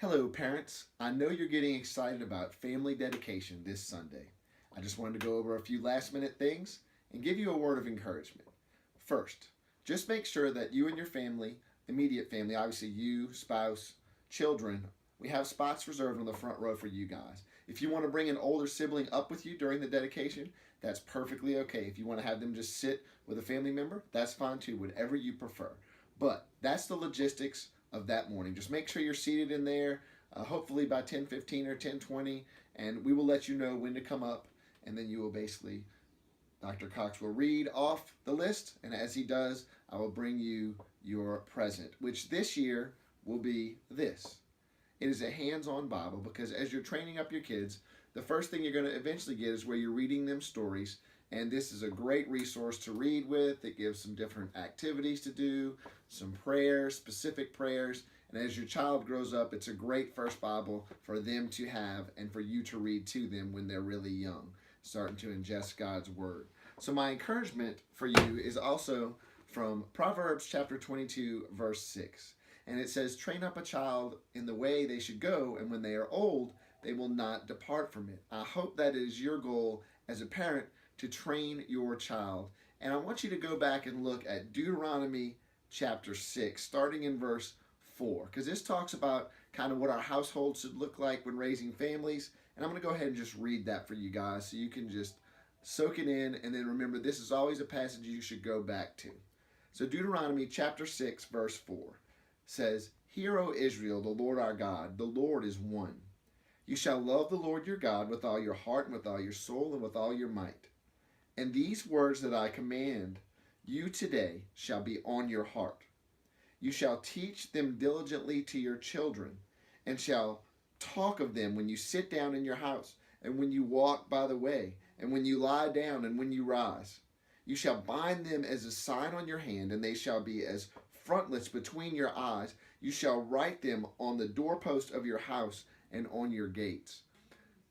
Hello, parents. I know you're getting excited about family dedication this Sunday. I just wanted to go over a few last minute things and give you a word of encouragement. First, just make sure that you and your family, immediate family, obviously you, spouse, children, we have spots reserved on the front row for you guys. If you want to bring an older sibling up with you during the dedication, that's perfectly okay. If you want to have them just sit with a family member, that's fine too, whatever you prefer. But that's the logistics of that morning. Just make sure you're seated in there, hopefully by 10:15 or 10:20, and we will let you know when to come up, and then you will basically, Dr. Cox will read off the list, and as he does, I will bring you your present, which this year will be this. It is a hands-on Bible because as you're training up your kids, the first thing you're going to eventually get is where you're reading them stories, and this is a great resource to read with. It gives some different activities to do, some prayers, specific prayers, and as your child grows up, it's a great first Bible for them to have and for you to read to them when they're really young, starting to ingest God's Word. So my encouragement for you is also from Proverbs chapter 22, verse 6. And it says, train up a child in the way they should go, and when they are old, they will not depart from it. I hope that is your goal as a parent, to train your child. And I want you to go back and look at Deuteronomy chapter 6, starting in verse 4, because this talks about kind of what our household should look like when raising families. And I'm going to go ahead and just read that for you guys so you can just soak it in. And then remember, this is always a passage you should go back to. So Deuteronomy chapter 6, verse 4 says, Hear, O Israel, the Lord our God, the Lord is one. You shall love the Lord your God with all your heart and with all your soul and with all your might. And these words that I command you today shall be on your heart. You shall teach them diligently to your children, and shall talk of them when you sit down in your house, and when you walk by the way, and when you lie down, and when you rise. You shall bind them as a sign on your hand, and they shall be as frontlets between your eyes. You shall write them on the doorpost of your house and on your gates.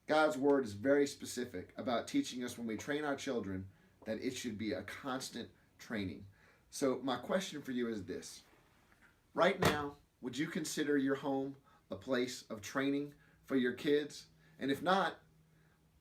God's word is very specific about teaching us when we train our children that it should be a constant training. So my question for you is this. Right now, would you consider your home a place of training for your kids? And if not,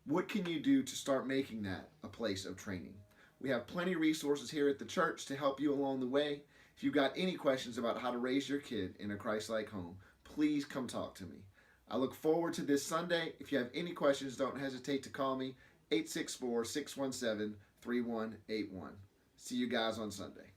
what can you do to start making that a place of training? We have plenty of resources here at the church to help you along the way. If you've got any questions about how to raise your kid in a Christ-like home, please come talk to me. I look forward to this Sunday. If you have any questions, don't hesitate to call me, 864-617-3181. See you guys on Sunday.